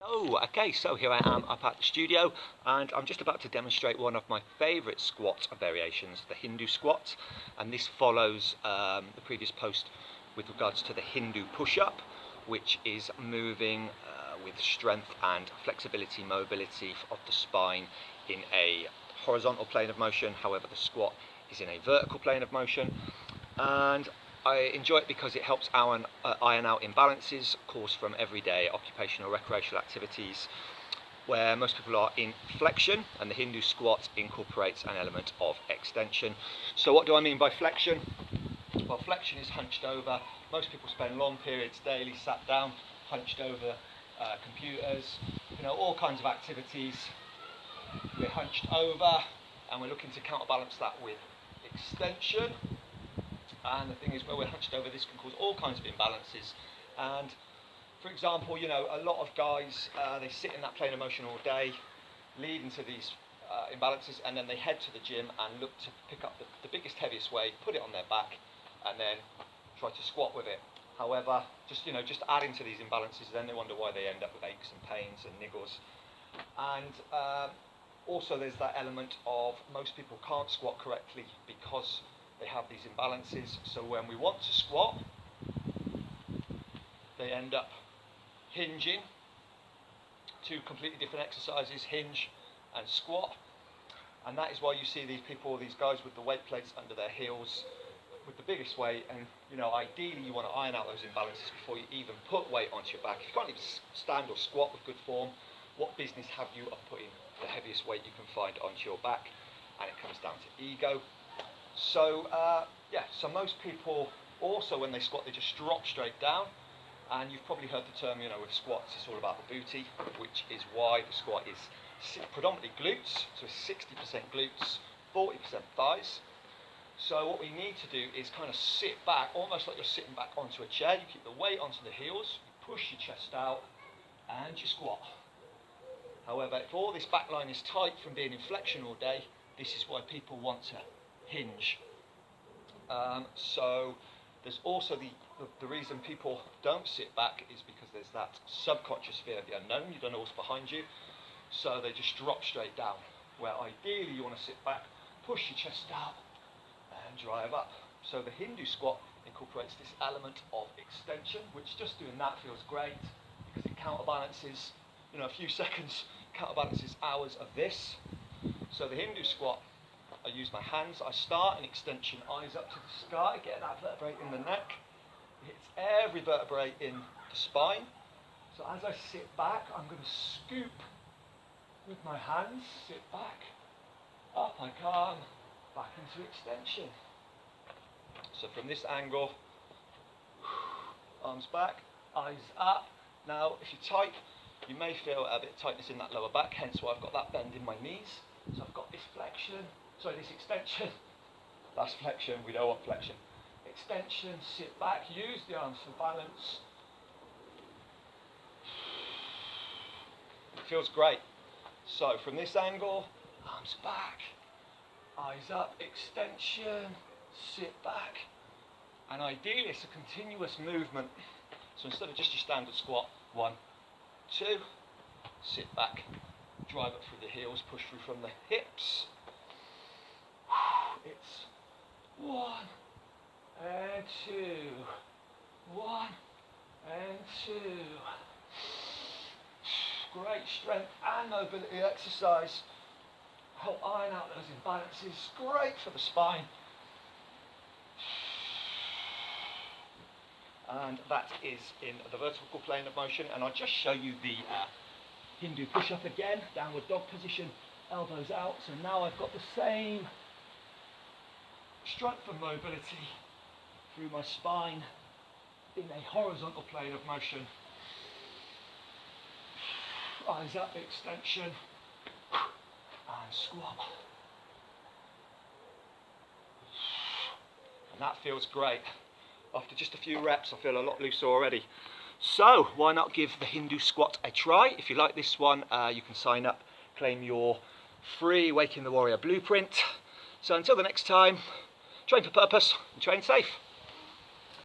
Oh, okay, so here I am up at the studio and I'm just about to demonstrate one of my favourite squat variations, the Hindu squat, and this follows the previous post with regards to the Hindu push-up, which is moving with strength and flexibility, mobility of the spine in a horizontal plane of motion. However, the squat is in a vertical plane of motion, and I enjoy it because it helps iron out imbalances caused from everyday occupational recreational activities where most people are in flexion, and the Hindu squat incorporates an element of extension. So what do I mean by flexion? Well, flexion is hunched over. Most people spend long periods daily sat down, hunched over computers, all kinds of activities. We're hunched over and we're looking to counterbalance that with extension. And the thing is, where we're hunched over, this can cause all kinds of imbalances. And for example, a lot of guys, they sit in that plane of motion all day, leading to these imbalances, and then they head to the gym and look to pick up the biggest, heaviest weight, put it on their back, and then try to squat with it. However, just adding to these imbalances, then they wonder why they end up with aches and pains and niggles. And also there's that element of most people can't squat correctly because they have these imbalances. So when we want to squat, they end up hinging. Two completely different exercises, hinge and squat. And that is why you see these people, these guys with the weight plates under their heels with the biggest weight. And ideally you want to iron out those imbalances before you even put weight onto your back. If you can't even stand or squat with good form, what business have you of putting the heaviest weight you can find onto your back? And it comes down to ego. So so most people also, when they squat, they just drop straight down. And you've probably heard the term, with squats, it's all about the booty, which is why the squat is predominantly glutes. So it's 60% glutes, 40% thighs. So what we need to do is kind of sit back, almost like you're sitting back onto a chair. You keep the weight onto the heels, you push your chest out, and you squat. However, if all this back line is tight from being in flexion all day, this is why people want to hinge. So there's also the reason people don't sit back is because there's that subconscious fear of the unknown. You don't know what's behind you, so they just drop straight down, where ideally you want to sit back, push your chest out and drive up. So the Hindu squat incorporates this element of extension, which just doing that feels great because it counterbalances, a few seconds counterbalances hours of this. So the Hindu squat, I use my hands, I start in extension, eyes up to the sky, get that vertebrae in the neck, it hits every vertebrae in the spine. So as I sit back, I'm going to scoop with my hands, sit back, up I come, back into extension. So from this angle, arms back, eyes up. Now if you type, you may feel a bit of tightness in that lower back, hence why I've got that bend in my knees. So I've got this this extension, that's flexion, we don't want flexion. Extension, sit back, use the arms for balance. It feels great. So from this angle, arms back, eyes up, extension, sit back. And ideally it's a continuous movement. So instead of just your standard squat, 1, 2, sit back, drive up through the heels, push through from the hips. It's 1 and 2, 1 and 2. Great strength and mobility exercise. Help iron out those imbalances. Great for the spine. And that is in the vertical plane of motion. And I'll just show you the Hindu push-up again, downward dog position, elbows out. So now I've got the same strength and mobility through my spine in a horizontal plane of motion. Eyes up, extension, and squat. And that feels great. After just a few reps, I feel a lot looser already. So why not give the Hindu squat a try? If you like this one, you can sign up, claim your free Waking the Warrior blueprint. So until the next time, train for purpose and train safe.